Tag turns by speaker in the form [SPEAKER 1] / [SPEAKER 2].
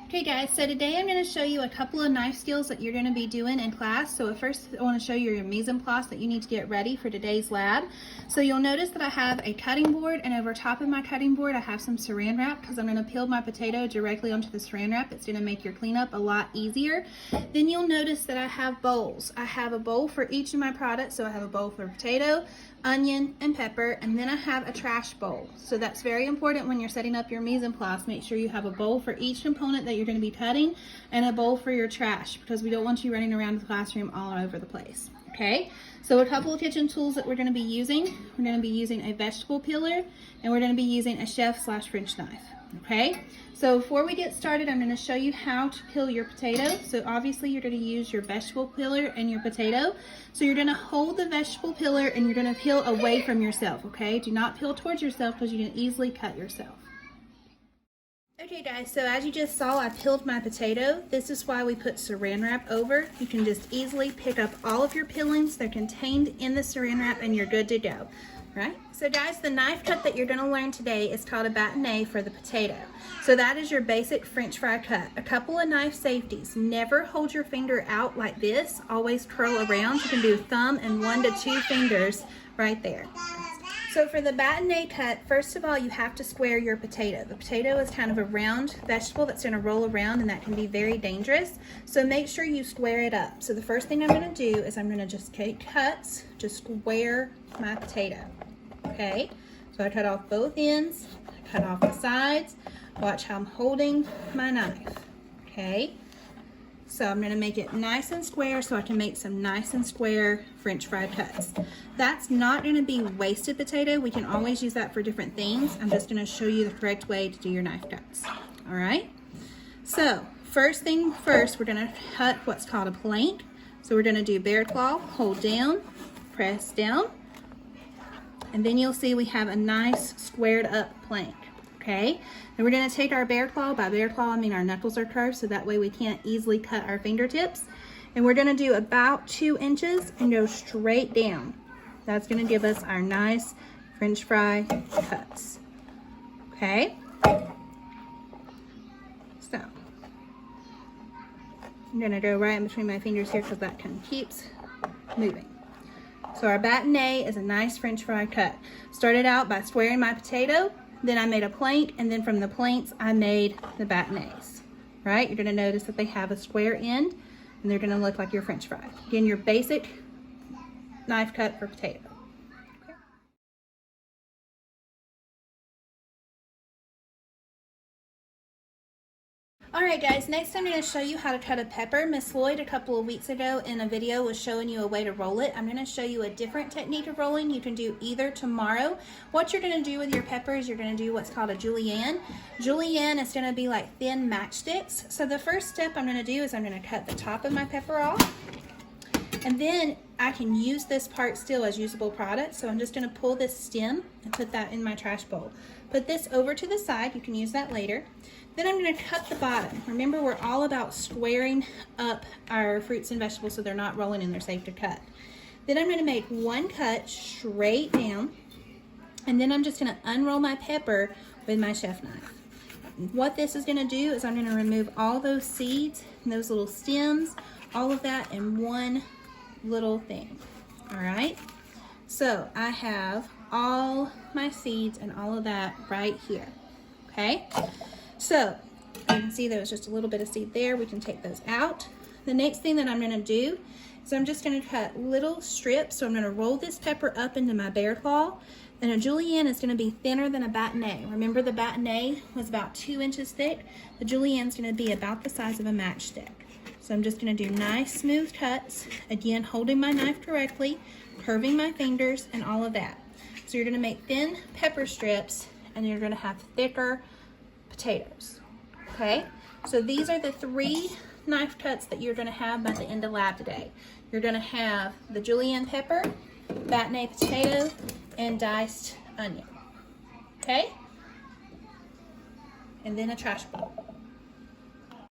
[SPEAKER 1] Okay guys, so today I'm going to show you a couple of knife skills that you're going to be doing in class. So first I want to show you your mise en place that you need to get ready for today's lab. So you'll notice that I have a cutting board, and over top of my cutting board I have some saran wrap because I'm going to peel my potato directly onto the saran wrap. It's going to make your cleanup a lot easier. Then you'll notice that I have bowls. I have a bowl for each of my products. So I have a bowl for potato, onion, and pepper, and then I have a trash bowl. So that's very important when you're setting up your mise en place. Make sure you have a bowl for each component that you're going to be cutting and a bowl for your trash, because we don't want you running around the classroom all over the place. Okay, so a couple of kitchen tools that we're going to be using. We're going to be using a vegetable peeler, and we're going to be using a chef/French knife. Okay, so before we get started, I'm going to show you how to peel your potato. So obviously you're going to use your vegetable peeler and your potato. So you're going to hold the vegetable peeler and you're going to peel away from yourself, okay? Do not peel towards yourself because you can easily cut yourself. Okay guys, so as you just saw, I peeled my potato. This is why we put saran wrap over. You can just easily pick up all of your peelings. They're contained in the saran wrap and you're good to go. Right? So guys, the knife cut that you're going to learn today is called a bâtonnet for the potato. So that is your basic French fry cut. A couple of knife safeties. Never hold your finger out like this. Always curl around. You can do thumb and 1 to 2 fingers right there. So for the bâtonnet cut, first of all, you have to square your potato. The potato is kind of a round vegetable that's going to roll around, and that can be very dangerous. So make sure you square it up. So the first thing I'm going to do is I'm going to just take cuts to square my potato. Okay, so I cut off both ends, I cut off the sides. Watch how I'm holding my knife. Okay, so I'm going to make it nice and square so I can make some nice and square French fry cuts. That's not going to be wasted potato. We can always use that for different things. I'm just going to show you the correct way to do your knife cuts. All right, so first thing first, we're going to cut what's called a plank. So we're going to do bear claw, hold down, press down, and then you'll see we have a nice squared up plank. Okay, and we're going to take our bear claw. By bear claw I mean our knuckles are curved, so that way we can't easily cut our fingertips. And we're going to do about 2 inches and go straight down. That's going to give us our nice French fry cuts. Okay, so I'm going to go right in between my fingers here because that kind of keeps moving. So our bâtonnet is a nice French fry cut. Started out by squaring my potato, then I made a plank, and then from the planks I made the bâtonnets. Right? You're going to notice that they have a square end, and they're going to look like your French fry. Again, your basic knife cut for potato. Alright guys, next I'm going to show you how to cut a pepper. Miss Lloyd a couple of weeks ago in a video was showing you a way to roll it. I'm going to show you a different technique of rolling. You can do either tomorrow. What you're going to do with your pepper is you're going to do what's called a Julienne. Julienne is going to be like thin matchsticks. So the first step I'm going to do is I'm going to cut the top of my pepper off. And then I can use this part still as usable product. So I'm just going to pull this stem and put that in my trash bowl. Put this over to the side. You can use that later. Then I'm going to cut the bottom. Remember, we're all about squaring up our fruits and vegetables so they're not rolling and they're safe to cut. Then I'm going to make 1 cut straight down. And then I'm just going to unroll my pepper with my chef knife. What this is going to do is I'm going to remove all those seeds and those little stems, all of that in one little thing. All right, so I have all my seeds and all of that right here. Okay, so you can see there was just a little bit of seed there. We can take those out. The next thing that I'm going to do is I'm just going to cut little strips. So I'm going to roll this pepper up into my bear claw. Then a Julienne is going to be thinner than a bâtonnet. Remember, the bâtonnet was about 2 inches thick. The Julienne is going to be about the size of a matchstick. So I'm just going to do nice smooth cuts, again holding my knife correctly, curving my fingers, and all of that. So you're going to make thin pepper strips, and you're going to have thicker potatoes. Okay, so these are the 3 knife cuts that you're going to have by the end of lab today. You're going to have the Julienne pepper, bâtonnet potato, and diced onion. Okay, and then a trash bowl.